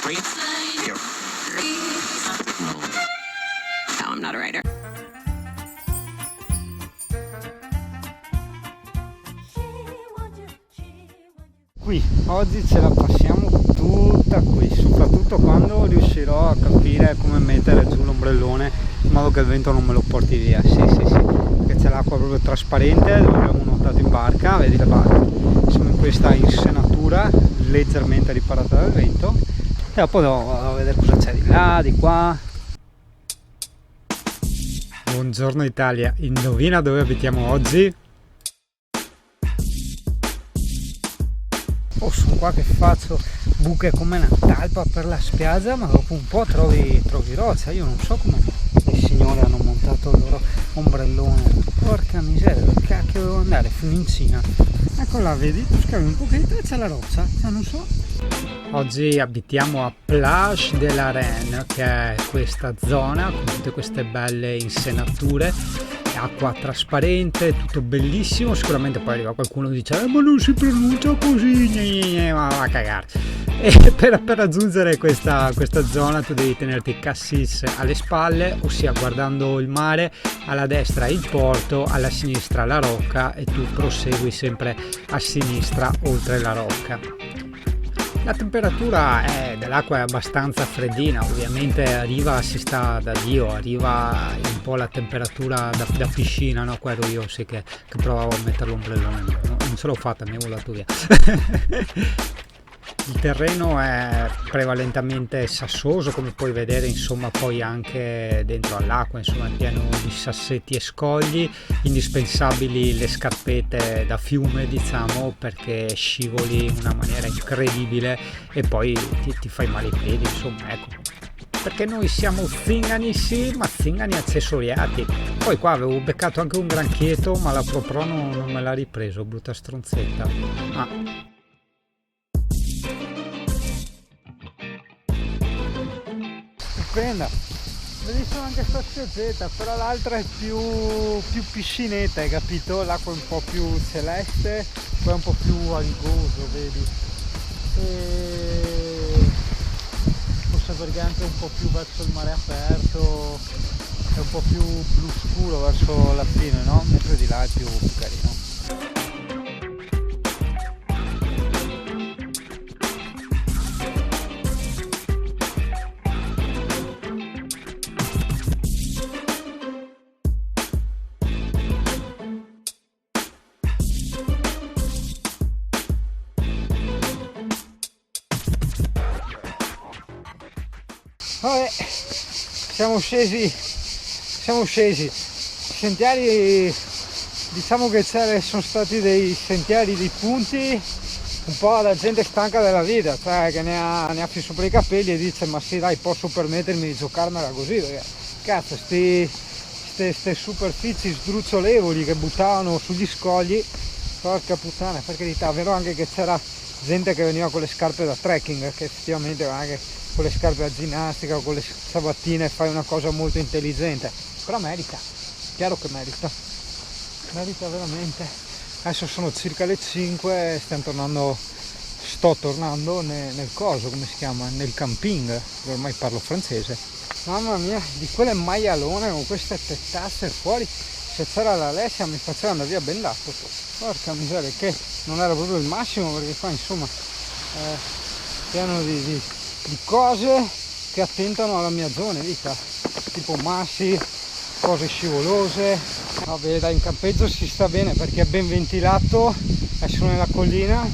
No, I'm not a writer. Qui oggi ce la passiamo tutta qui, soprattutto quando riuscirò a capire come mettere giù l'ombrellone in modo che il vento non me lo porti via. Sì, perché c'è l'acqua proprio trasparente dove abbiamo nuotato in barca, vedi la barca, siamo in questa insenatura leggermente riparata dal vento e dopo vado a vedere cosa c'è di là, di qua. Buongiorno Italia, indovina dove abitiamo oggi? Oh, sono qua che faccio buche come una talpa per la spiaggia, ma dopo un po' trovi roccia. Io non so come i signori hanno montato il loro ombrellone. Porca miseria, dove cacchio devo andare? Fino in Cina. Ecco là, vedi, tu scavi un pochetto e c'è la roccia, cioè non so. Oggi abitiamo a Plage de la Reine, che è questa zona con tutte queste belle insenature, acqua trasparente, tutto bellissimo. Sicuramente poi arriva qualcuno e dice ma non si pronuncia così, ma va a cagare. E per raggiungere questa zona tu devi tenerti cassis alle spalle, ossia guardando il mare, alla destra il porto, alla sinistra la rocca e tu prosegui sempre a sinistra oltre la rocca. La temperatura dell'acqua è abbastanza freddina, ovviamente arriva, si sta da Dio, arriva un po' la temperatura da piscina, no? Qua ero io sì che provavo a mettere l'ombrellone, no? Non ce l'ho fatta, mi è volato via. Il terreno è prevalentemente sassoso, come puoi vedere, insomma, poi anche dentro all'acqua, insomma, è pieno di sassetti e scogli. Indispensabili le scarpette da fiume, diciamo, perché scivoli in una maniera incredibile e poi ti fai male i piedi, insomma, ecco. Perché noi siamo zingani, sì, ma zingani accessoriati. Poi qua avevo beccato anche un granchietto, ma la Pro non me l'ha ripreso, brutta stronzetta. Stupenda, bellissima anche sta spiaggetta, però l'altra è più piscinetta, hai capito? L'acqua è un po' più celeste, poi è un po' più algoso, vedi? E forse perché anche un po' più verso il mare aperto, è un po' più blu scuro verso la fine, no? Mentre di là è più carino. Vabbè, siamo scesi, sentieri, diciamo che sono stati dei sentieri di punti, un po' la gente stanca della vita, cioè che ne ha fin sopra i capelli e dice ma sì dai, posso permettermi di giocarmela così, perché cazzo ste superfici sdrucciolevoli che buttavano sugli scogli, porca puttana, per carità. Vero anche che c'era gente che veniva con le scarpe da trekking, che effettivamente anche con le scarpe da ginnastica o con le ciabattine fai una cosa molto intelligente, però merita, chiaro che merita veramente. Adesso sono circa le 5, sto tornando nel coso, come si chiama, nel camping, ormai parlo francese. Mamma mia, di quelle maialone con queste tettazze fuori, se c'era l'Alessia mi faceva andare via bendato, porca miseria, che non era proprio il massimo, perché qua insomma pieno di cose che attentano alla mia zona vita, tipo massi, cose scivolose. Vabbè dai, in campeggio si sta bene perché è ben ventilato, adesso nella collina,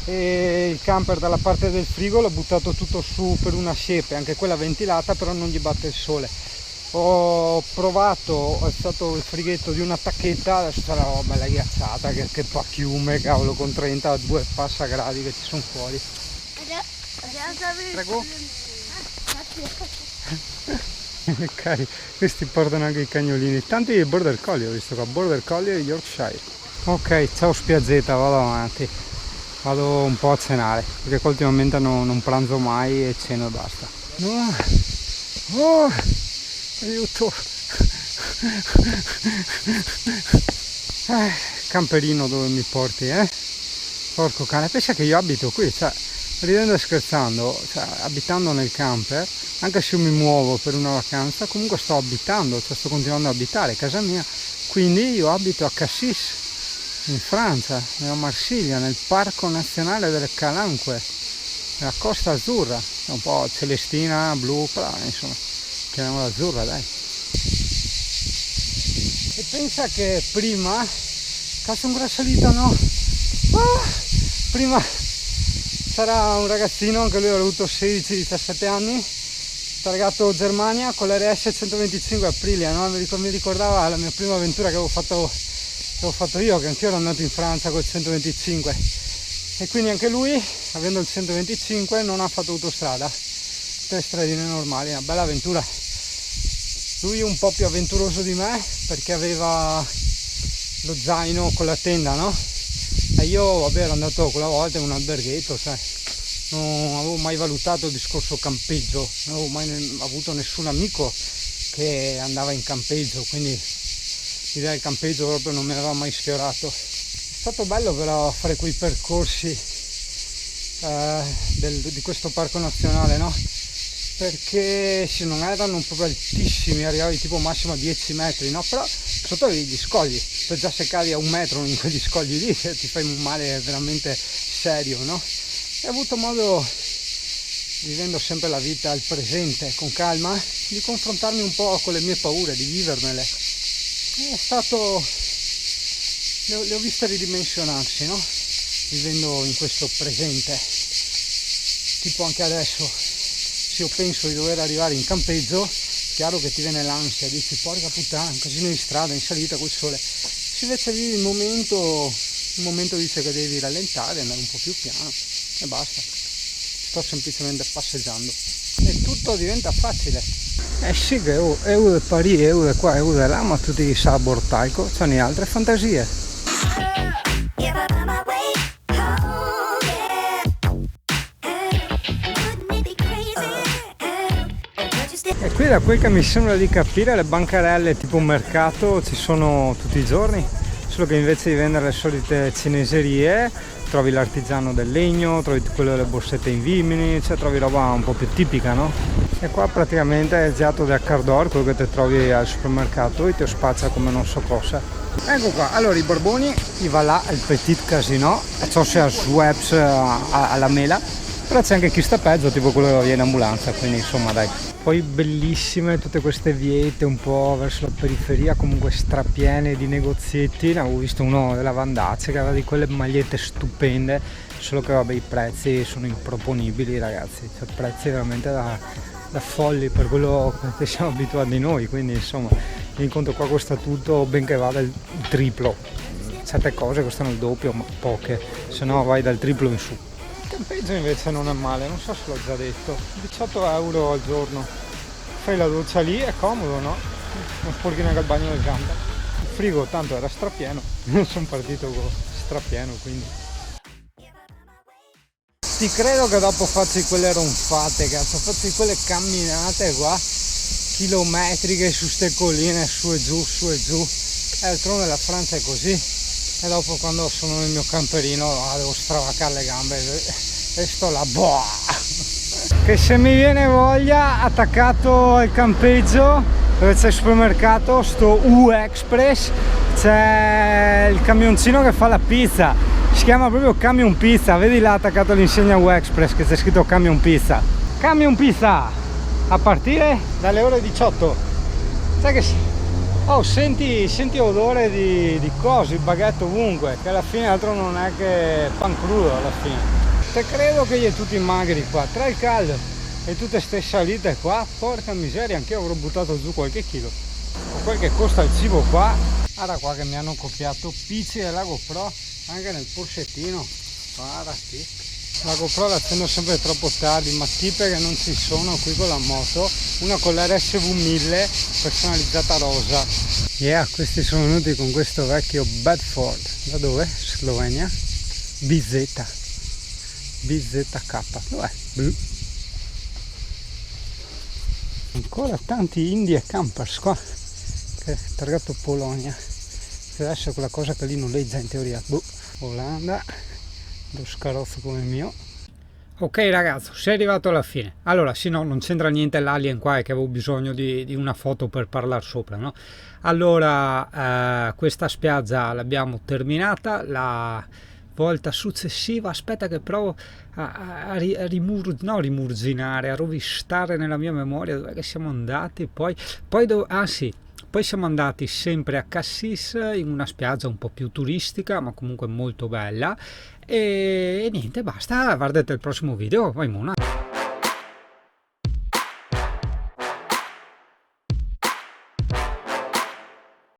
e il camper dalla parte del frigo l'ho buttato tutto su per una siepe, anche quella ventilata, però non gli batte il sole. Ho provato, ho alzato il frighetto di una tacchetta, adesso c'è la roba bella ghiacciata, che pachiume, cavolo, con 32 passagradi che ci sono fuori. Prego. Cari, questi portano anche i cagnolini, tanti border collie ho visto qua, border collie e Yorkshire. Ok, ciao spiaggetta, vado avanti, vado un po' a cenare, perché qua ultimamente non pranzo mai e ceno e basta. Oh, aiuto. Camperino dove mi porti, Porco cane, pensa che io abito qui, cioè ridendo e scherzando, cioè, abitando nel camper, anche se io mi muovo per una vacanza, comunque sto abitando, cioè sto continuando ad abitare, casa mia. Quindi io abito a Cassis, in Francia, a Marsiglia, nel Parco Nazionale delle Calanque, nella Costa Azzurra, un po' celestina, blu, però insomma, chiamiamola azzurra, dai. E pensa che prima, cazzo ancora salita, no? Prima c'era un ragazzino, anche lui aveva avuto 16-17 anni, targato Germania con l'RS 125 Aprilia, no? Mi ricordava la mia prima avventura che avevo fatto io, che anch'io ero andato in Francia col 125, e quindi anche lui, avendo il 125, non ha fatto autostrada, 3 stradine normali, una bella avventura. Lui un po' più avventuroso di me perché aveva lo zaino con la tenda, no? E io, vabbè, ero andato quella volta in un alberghetto, sai, non avevo mai valutato il discorso campeggio, non avevo mai avuto nessun amico che andava in campeggio, quindi l'idea del campeggio proprio non mi aveva mai sfiorato. È stato bello però fare quei percorsi di questo parco nazionale, no? Perché sì, non erano proprio altissimi, arrivavi tipo massimo a 10 metri, no? Però sotto avevi gli scogli, per già se cadi a 1 metro in quegli scogli lì ti fai un male veramente serio, no? E ho avuto modo, vivendo sempre la vita al presente con calma, di confrontarmi un po' con le mie paure, di vivermele. È stato, le ho viste ridimensionarsi, no? Vivendo in questo presente, tipo anche adesso, se io penso di dover arrivare in campeggio, chiaro che ti viene l'ansia, dici porca puttana, un casino di strada in salita col sole. Se invece vivi il momento dice che devi rallentare, andare un po' più piano e basta. Sto semplicemente passeggiando e tutto diventa facile. Sì, che eu de Parigi, eu de qua, eu de là, ma tutti i sabor talco, c'è ne altre fantasie. E qui, da quel che mi sembra di capire, le bancarelle tipo un mercato ci sono tutti i giorni, solo che invece di vendere le solite cineserie trovi l'artigiano del legno, trovi quello delle borsette in vimini, cioè trovi roba un po' più tipica, no? E qua praticamente è il gelato del Cardor, quello che ti trovi al supermercato, e ti spazza come non so cosa. Ecco qua, allora i Borboni, i va là, il Petit Casino, e ciò sia Schweppes alla mela, però c'è anche chi sta peggio, tipo quello che viene in ambulanza, quindi insomma dai. Poi bellissime tutte queste viette un po' verso la periferia, comunque strapiene di negozietti. Ne avevo visto uno della Vandazzi che aveva di quelle magliette stupende, solo che vabbè i prezzi sono improponibili, ragazzi, cioè prezzi veramente da folli per quello che siamo abituati noi, quindi insomma in conto qua costa tutto, benché vada il triplo, certe cose costano il doppio ma poche, se no vai dal triplo in su. Il campeggio invece non è male, non so se l'ho già detto, 18 euro al giorno, fai la doccia lì, è comodo, no? Non sporchi neanche il bagno del camper. Il frigo tanto era strapieno, sono partito strapieno, quindi ti credo che dopo faccio quelle ronfate, cazzo, faccio quelle camminate qua chilometriche su ste colline, su e giù, e d'altronde la Francia è così. E dopo, quando sono nel mio camperino, devo stravaccare le gambe e sto là, boh! Che se mi viene voglia, attaccato al campeggio dove c'è il supermercato, sto U-Express, c'è il camioncino che fa la pizza, si chiama proprio Camion Pizza, vedi là attaccato all'insegna U-Express che c'è scritto Camion Pizza. Camion Pizza a partire dalle ore 18. Sai che oh, senti odore di cose, il baguette ovunque, che alla fine altro non è che pan crudo alla fine. Te credo che gli è tutti magri qua, tra il caldo e tutte ste salite qua, porca miseria, anche io avrò buttato giù qualche chilo. Con quel che costa il cibo qua, guarda qua che mi hanno copiato PC della GoPro anche nel porsettino, guarda qui. La GoPro la accendo sempre troppo tardi, ma tipe che non ci sono qui con la moto, una con l'RSV1000 personalizzata rosa. Yeah, questi sono venuti con questo vecchio Bedford, da dove? Slovenia? BZK, dov'è? Ancora tanti Indie Campers qua, che è targato Polonia, che adesso è quella cosa che lì noleggia in teoria, Olanda, lo scarrozzo come il mio. Ok ragazzo, sei arrivato alla fine. Allora, sì, no, non c'entra niente l'alien qua, è che avevo bisogno di una foto per parlare sopra, no? Allora, questa spiaggia l'abbiamo terminata, la volta successiva, aspetta che provo no, rimurginare, a rovistare nella mia memoria dove che siamo andati, ah sì, poi siamo andati sempre a Cassis in una spiaggia un po' più turistica, ma comunque molto bella. E niente, basta, guardate il prossimo video, vai Mona.